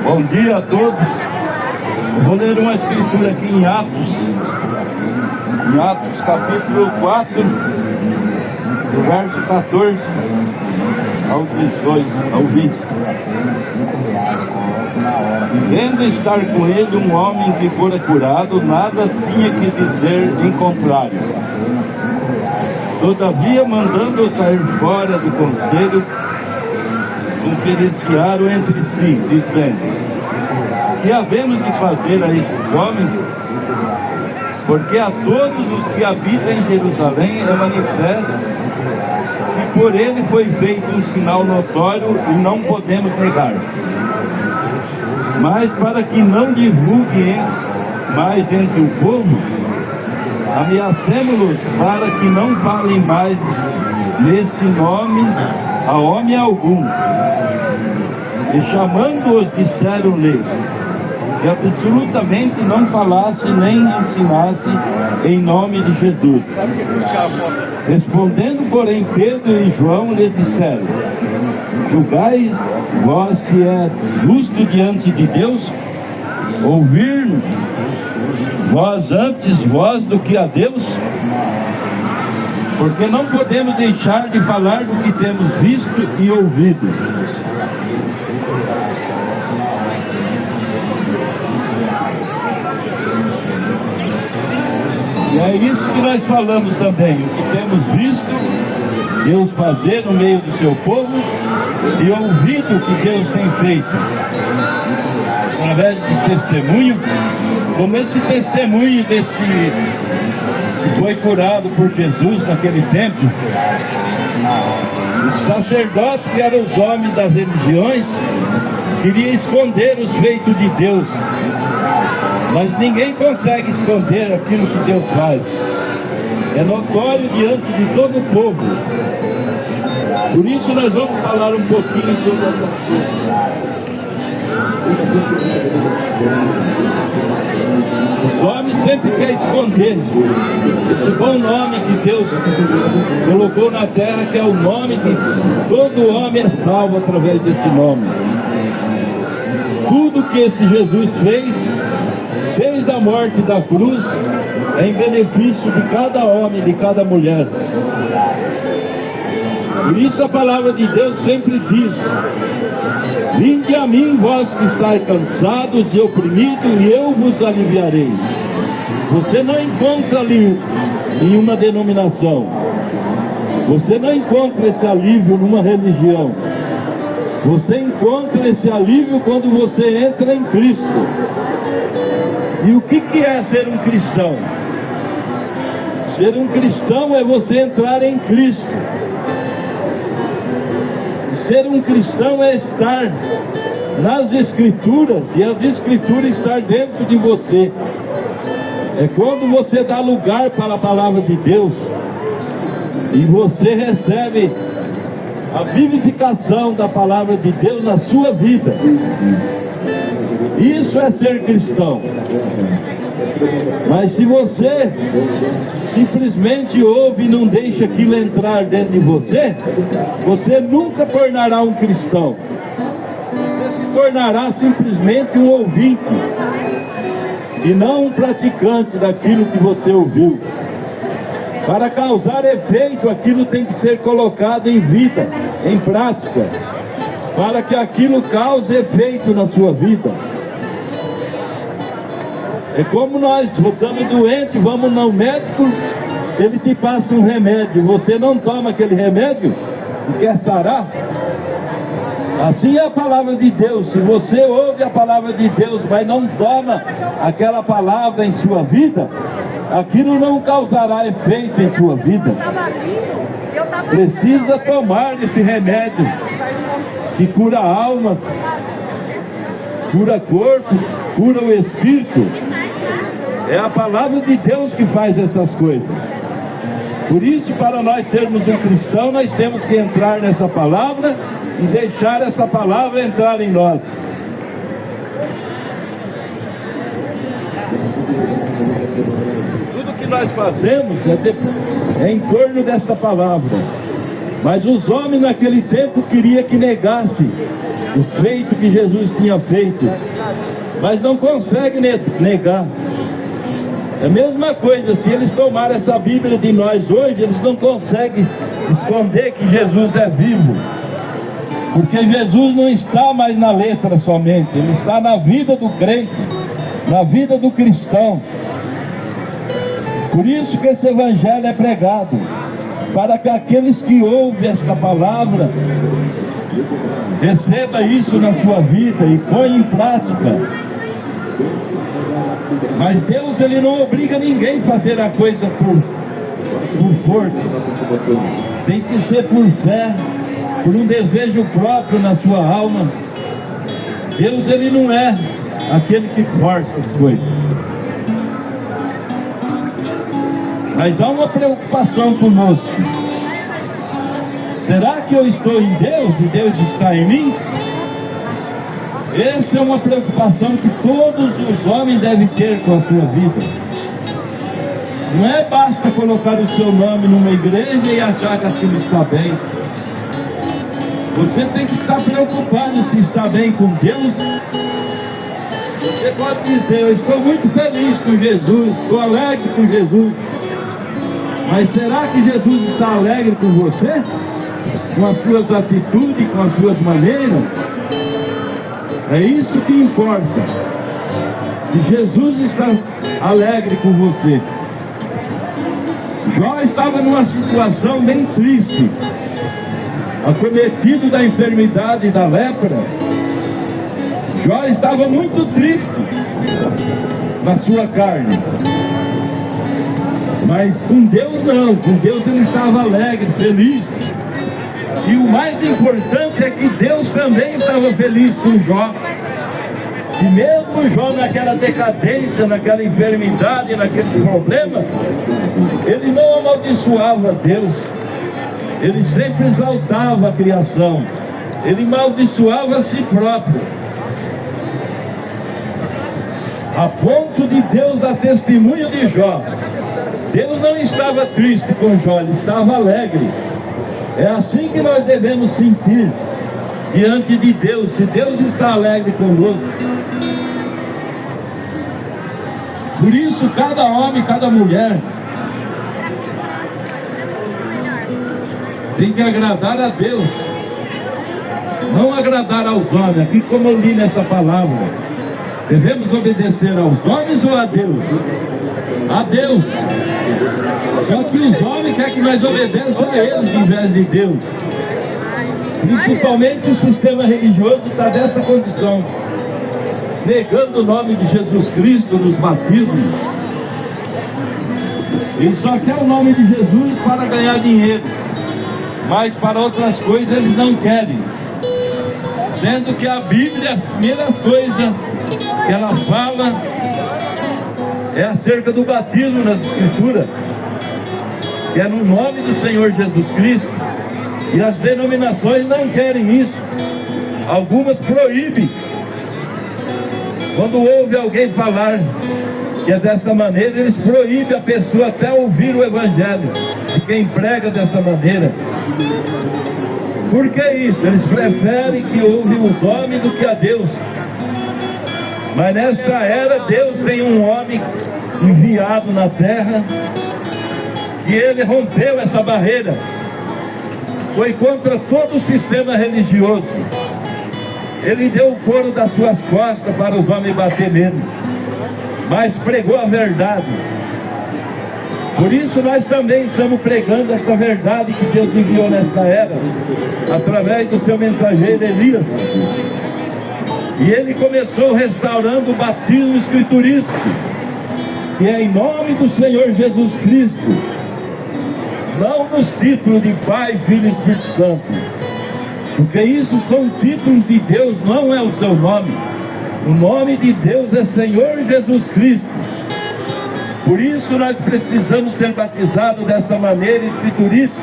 Bom dia a todos. Vou ler uma escritura aqui em Atos capítulo 4, do verso 14 ao 18, ao 20. Vendo estar com ele um homem que fora curado, nada tinha que dizer em contrário. Todavia, mandando-o sair fora do conselho, conferenciaram entre si, dizendo: que havemos de fazer a estes homens? Porque a todos os que habitam em Jerusalém é manifesto que por ele foi feito um sinal notório e não podemos negar. Mas para que não divulguem mais entre o povo, ameacemos-los para que não falem mais nesse nome a homem algum. E chamando-os, disseram-lhes que absolutamente não falasse nem ensinasse em nome de Jesus. Respondendo, porém, Pedro e João lhe disseram: julgais vós se é justo diante de Deus ouvir vós antes vós do que a Deus? Porque não podemos deixar de falar do que temos visto e ouvido. E é isso que nós falamos também, o que temos visto Deus fazer no meio do seu povo e ouvido o que Deus tem feito através de testemunho, como esse testemunho desse que foi curado por Jesus naquele tempo. Os sacerdotes, que eram os homens das religiões, queriam esconder os feitos de Deus, mas ninguém consegue esconder aquilo que Deus faz. É notório diante de todo o povo. Por isso nós vamos falar um pouquinho sobre essas coisas. Os homens sempre querem esconder esse bom nome que Deus colocou na terra, que é o nome que todo homem é salvo através desse nome. Tudo que esse Jesus fez, desde a morte da cruz, é em benefício de cada homem, de cada mulher. Por isso a palavra de Deus sempre diz: vinde a mim, vós que estáis cansados e oprimidos, e eu vos aliviarei. Você não encontra ali em uma denominação, você não encontra esse alívio numa religião. Você encontra esse alívio quando você entra em Cristo. E o que é ser um cristão? Ser um cristão é você entrar em Cristo. Ser um cristão é estar nas Escrituras e as Escrituras estar dentro de você. É quando você dá lugar para a palavra de Deus e você recebe a vivificação da palavra de Deus na sua vida. Isso é ser cristão. Mas se você simplesmente ouve e não deixa aquilo entrar dentro de você, você nunca tornará um cristão. Você se tornará simplesmente um ouvinte e não um praticante daquilo que você ouviu. Para causar efeito, aquilo tem que ser colocado em vida, em prática, para que aquilo cause efeito na sua vida. É como nós voltamos doente, vamos no médico, ele te passa um remédio, você não toma aquele remédio e quer sarar. Assim é a palavra de Deus. Se você ouve a palavra de Deus, mas não toma aquela palavra em sua vida, aquilo não causará efeito em sua vida. Precisa tomar esse remédio que cura a alma, cura o corpo, cura o espírito. É a palavra de Deus que faz essas coisas. Por isso, para nós sermos um cristão, nós temos que entrar nessa palavra e deixar essa palavra entrar em nós. Tudo que nós fazemos é em torno dessa palavra. Mas os homens naquele tempo queriam que negasse os feitos que Jesus tinha feito, mas não conseguem negar. É a mesma coisa, se eles tomarem essa Bíblia de nós hoje, eles não conseguem esconder que Jesus é vivo, porque Jesus não está mais na letra somente, ele está na vida do crente, na vida do cristão. Por isso que esse evangelho é pregado, para que aqueles que ouvem esta palavra receba isso na sua vida e ponha em prática. Mas Deus, ele não obriga ninguém a fazer a coisa por força. Tem que ser por fé, por um desejo próprio na sua alma. Deus, ele não é aquele que força as coisas. Mas há uma preocupação conosco. Será que eu estou em Deus e Deus está em mim? Essa é uma preocupação que todos os homens devem ter com a sua vida. Não é basta colocar o seu nome numa igreja e achar que aquilo está bem. Você tem que estar preocupado se está bem com Deus. Você pode dizer, eu estou muito feliz com Jesus, estou alegre com Jesus. Mas será que Jesus está alegre com você? Com as suas atitudes, com as suas maneiras? É isso que importa. Se Jesus está alegre com você. Jó estava numa situação bem triste, acometido da enfermidade e da lepra. Jó estava muito triste na sua carne. Mas com Deus não, com Deus ele estava alegre, feliz. E o mais importante é que Deus também estava feliz com Jó. E mesmo Jó naquela decadência, naquela enfermidade, naquele problema, ele não amaldiçoava Deus. Ele sempre exaltava a criação. Ele amaldiçoava a si próprio. A ponto de Deus dar testemunho de Jó. Deus não estava triste com Jó, ele estava alegre. É assim que nós devemos sentir diante de Deus. Se Deus está alegre conosco. Por isso, cada homem, cada mulher tem que agradar a Deus, não agradar aos homens. Aqui, como eu li nessa palavra, devemos obedecer aos homens ou a Deus? A Deus. Só que os homens querem que nós obedeçamos a eles em vez de Deus. Principalmente o sistema religioso está nessa condição, negando o nome de Jesus Cristo nos batismos. Ele só quer o nome de Jesus para ganhar dinheiro, mas para outras coisas eles não querem. Sendo que a Bíblia, a primeira coisa que ela fala é acerca do batismo nas Escrituras, que é no nome do Senhor Jesus Cristo. E as denominações não querem isso. Algumas proíbem. Quando ouve alguém falar que é dessa maneira, eles proíbem a pessoa até ouvir o Evangelho de quem prega dessa maneira. Por que isso? Eles preferem que ouve o nome do que a Deus. Mas nesta era, Deus tem um homem enviado na terra, e ele rompeu essa barreira. Foi contra todo o sistema religioso. Ele deu o couro das suas costas para os homens bater nele, mas pregou a verdade. Por isso nós também estamos pregando essa verdade que Deus enviou nesta era, através do seu mensageiro Elias. E ele começou restaurando o batismo escriturístico, que é em nome do Senhor Jesus Cristo, não nos títulos de Pai, Filho e Espírito Santo, porque isso são títulos de Deus, não é o seu nome. O nome de Deus é Senhor Jesus Cristo. Por isso nós precisamos ser batizados dessa maneira escriturística.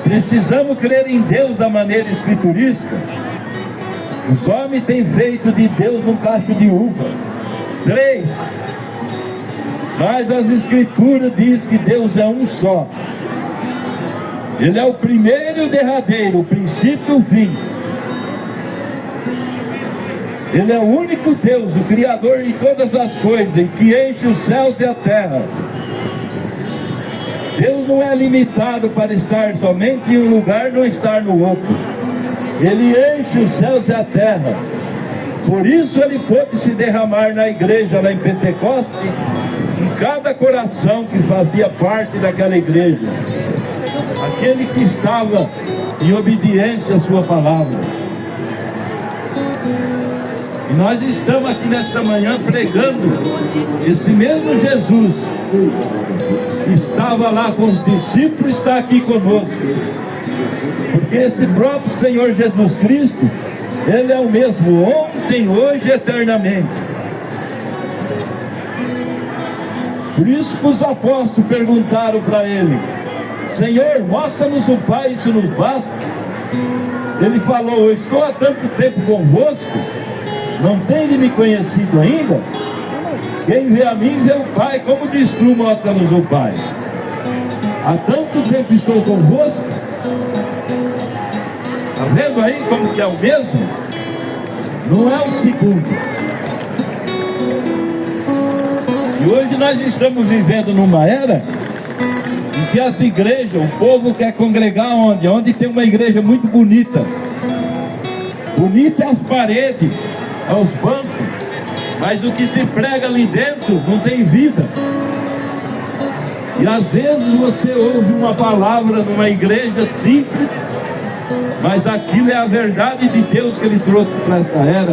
Precisamos crer em Deus da maneira escriturística. Os homens têm feito de Deus um cacho de uva. 3. Mas as Escrituras dizem que Deus é um só. Ele é o primeiro e o derradeiro, o princípio e o fim. Ele é o único Deus, o Criador de todas as coisas, que enche os céus e a terra. Deus não é limitado para estar somente em um lugar e não estar no outro. Ele enche os céus e a terra. Por isso ele pôde se derramar na igreja lá em Pentecoste, em cada coração que fazia parte daquela igreja. Aquele que estava em obediência à sua palavra. E nós estamos aqui nesta manhã pregando esse mesmo Jesus que estava lá com os discípulos, está aqui conosco. Porque esse próprio Senhor Jesus Cristo, Ele é o mesmo ontem, hoje e eternamente. Por isso que os apóstolos perguntaram para Ele: Senhor, mostra-nos o Pai, isso nos basta. Ele falou: eu estou há tanto tempo convosco, não tem de me conhecido ainda? Quem vê a mim vê o Pai, como diz tu, mostra-nos o Pai. Há tanto tempo estou convosco. Está vendo aí como que é o mesmo? Não é o segundo. E hoje nós estamos vivendo numa era em que as igrejas, o povo quer congregar onde? Onde tem uma igreja muito bonita. Bonita é as paredes, é os bancos, mas o que se prega ali dentro não tem vida. E às vezes você ouve uma palavra numa igreja simples, mas aquilo é a verdade de Deus que Ele trouxe para essa era.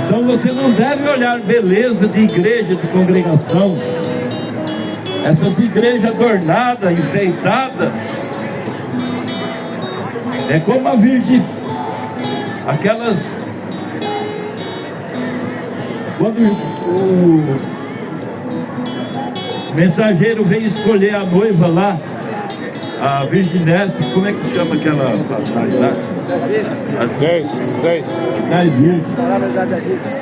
Então você não deve olhar beleza de igreja, de congregação. Essas igrejas adornadas, enfeitadas, é como a Virgem, aquelas, quando o mensageiro veio escolher a noiva lá, a Virgem Nessa, como é que chama aquela passagem lá? As 10 virgens.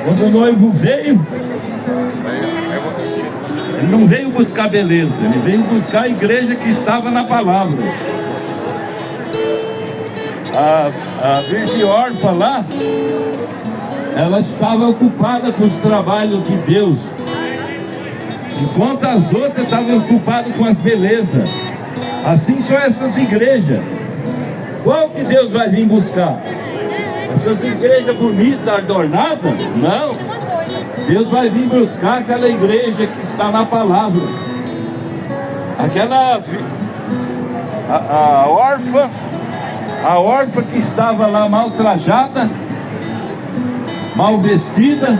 Quando o noivo veio, ele não veio buscar beleza, ele veio buscar a igreja que estava na palavra. A Virgem órfã lá, ela estava ocupada com os trabalhos de Deus, enquanto as outras estavam ocupadas com as belezas. Assim são essas igrejas. Qual que Deus vai vir buscar? Essas igrejas bonitas, adornadas? Não. Deus vai vir buscar aquela igreja que está na palavra. Aquela a órfã que estava lá mal trajada, mal vestida,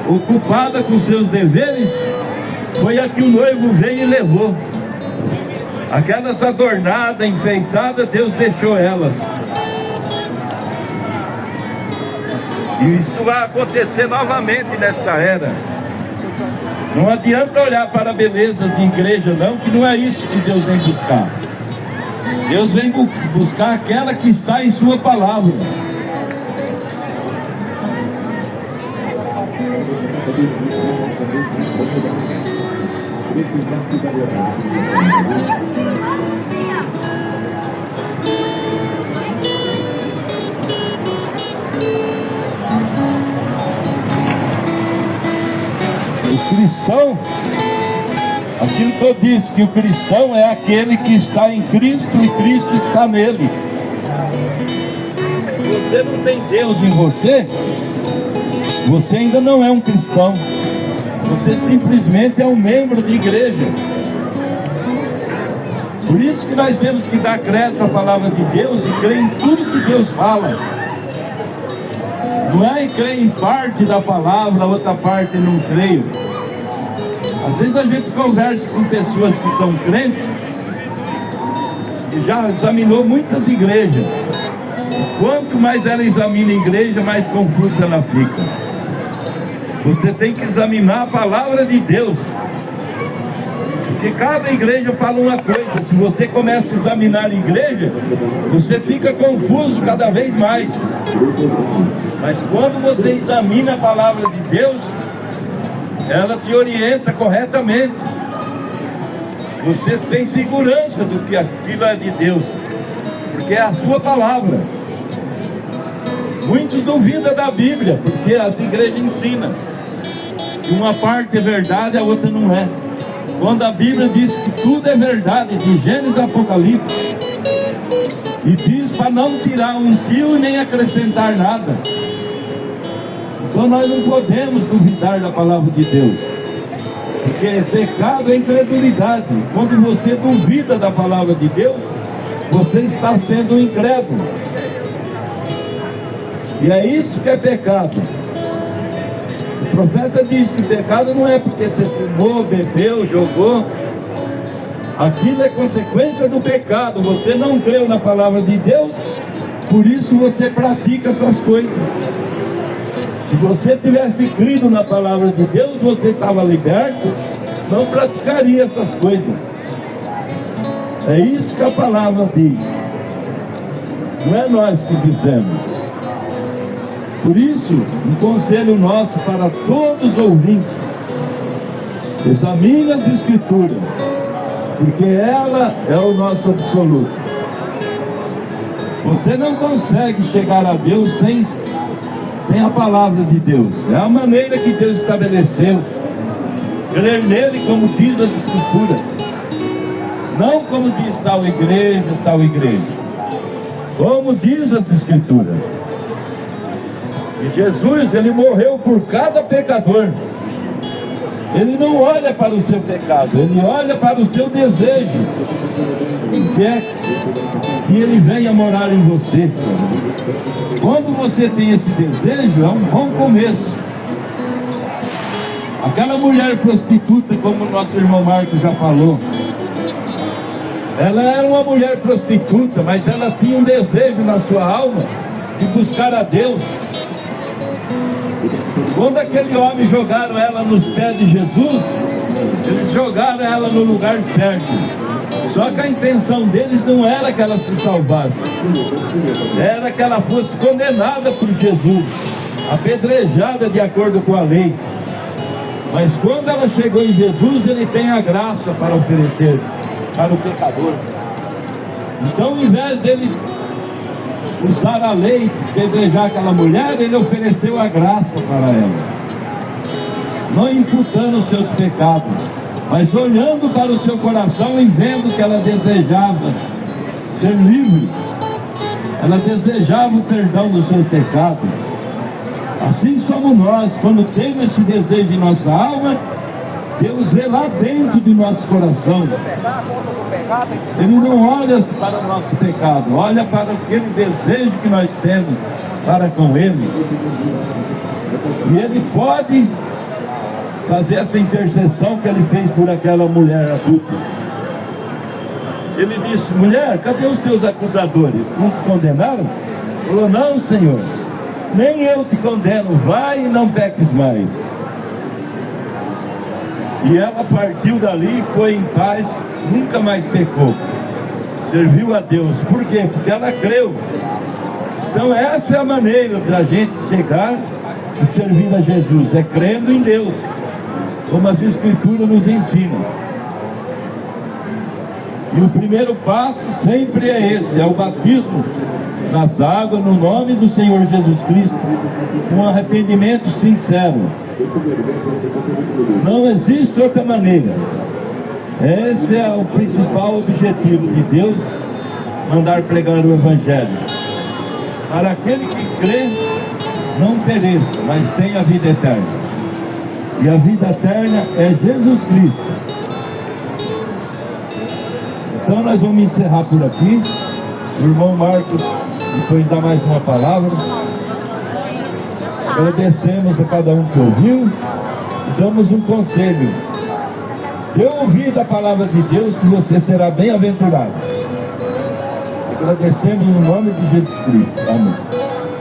ocupada com seus deveres, foi a que o noivo veio e levou. Aquelas adornadas, enfeitadas, Deus deixou elas. E isso vai acontecer novamente nesta era. Não adianta olhar para a beleza de igreja não, que não é isso que Deus vem buscar. Deus vem buscar aquela que está em sua palavra. O cristão, aquilo que eu disse, que o cristão é aquele que está em Cristo e Cristo está nele. Se você não tem Deus em você, você ainda não é um cristão. Você simplesmente é um membro de igreja. Por isso que nós temos que dar crédito à palavra de Deus e crer em tudo que Deus fala. Não é crer em parte da palavra, a outra parte não creio. Às vezes a gente conversa com pessoas que são crentes e já examinou muitas igrejas. Quanto mais ela examina a igreja, mais confusa ela fica. Você tem que examinar a palavra de Deus, porque cada igreja fala uma coisa. Se você começa a examinar a igreja, você fica confuso cada vez mais. Mas quando você examina a palavra de Deus, ela te orienta corretamente. Vocês têm segurança do que aquilo é de Deus, porque é a sua palavra. Muitos duvidam da Bíblia, porque as igrejas ensinam que uma parte é verdade e a outra não é. Quando a Bíblia diz que tudo é verdade, de Gênesis a Apocalipse, e diz para não tirar um fio e nem acrescentar nada. Então nós não podemos duvidar da palavra de Deus, porque pecado é incredulidade. Quando você duvida da palavra de Deus, você está sendo incrédulo. E é isso que é pecado. O profeta diz que pecado não é porque você fumou, bebeu, jogou. Aquilo é consequência do pecado. Você não creu na palavra de Deus, por isso você pratica essas coisas. Se você tivesse crido na palavra de Deus, você estava liberto, não praticaria essas coisas. É isso que a palavra diz. Não é nós que dizemos. Por isso, um conselho nosso para todos os ouvintes: examine as Escrituras, porque ela é o nosso absoluto. Você não consegue chegar a Deus sem a palavra de Deus. É a maneira que Deus estabeleceu. Crer nele, como diz as Escrituras, não como diz tal igreja, como diz as Escrituras. E Jesus, ele morreu por cada pecador. Ele não olha para o seu pecado, ele olha para o seu desejo, que é que ele venha morar em você. Quando você tem esse desejo, é um bom começo. Aquela mulher prostituta, como o nosso irmão Marcos já falou, ela era uma mulher prostituta, mas ela tinha um desejo na sua alma de buscar a Deus. Quando aquele homem jogaram ela nos pés de Jesus, eles jogaram ela no lugar certo. Só que a intenção deles não era que ela se salvasse, era que ela fosse condenada por Jesus, apedrejada de acordo com a lei. Mas quando ela chegou em Jesus, ele tem a graça para oferecer para o pecador. Então, ao invés dele usar a lei, apedrejar aquela mulher, ele ofereceu a graça para ela, não imputando os seus pecados, mas olhando para o seu coração e vendo que ela desejava ser livre, ela desejava o perdão do seu pecado. Assim somos nós. Quando temos esse desejo em nossa alma, Deus vê lá dentro de nosso coração. Ele não olha para o nosso pecado, olha para aquele desejo que nós temos para com Ele. E Ele pode fazer essa intercessão que Ele fez por aquela mulher adulta. Ele disse: mulher, cadê os teus acusadores? Não te condenaram? Falou: não, Senhor, nem eu te condeno, vai e não peques mais. E ela partiu dali e foi em paz, nunca mais pecou, serviu a Deus. Por quê? Porque ela creu. Então essa é a maneira da gente chegar e servir a Jesus, é crendo em Deus, como as Escrituras nos ensinam. E o primeiro passo sempre é esse, é o batismo nas águas, no nome do Senhor Jesus Cristo, com arrependimento sincero. Não existe outra maneira. Esse é o principal objetivo de Deus, mandar pregar o Evangelho, para aquele que crê não pereça, mas tenha a vida eterna. E a vida eterna é Jesus Cristo. Então nós vamos encerrar por aqui. O irmão Marcos depois dá mais uma palavra. Agradecemos a cada um que ouviu e damos um conselho: dê ouvido a palavra de Deus, que você será bem-aventurado. Agradecemos no nome de Jesus Cristo. Amém.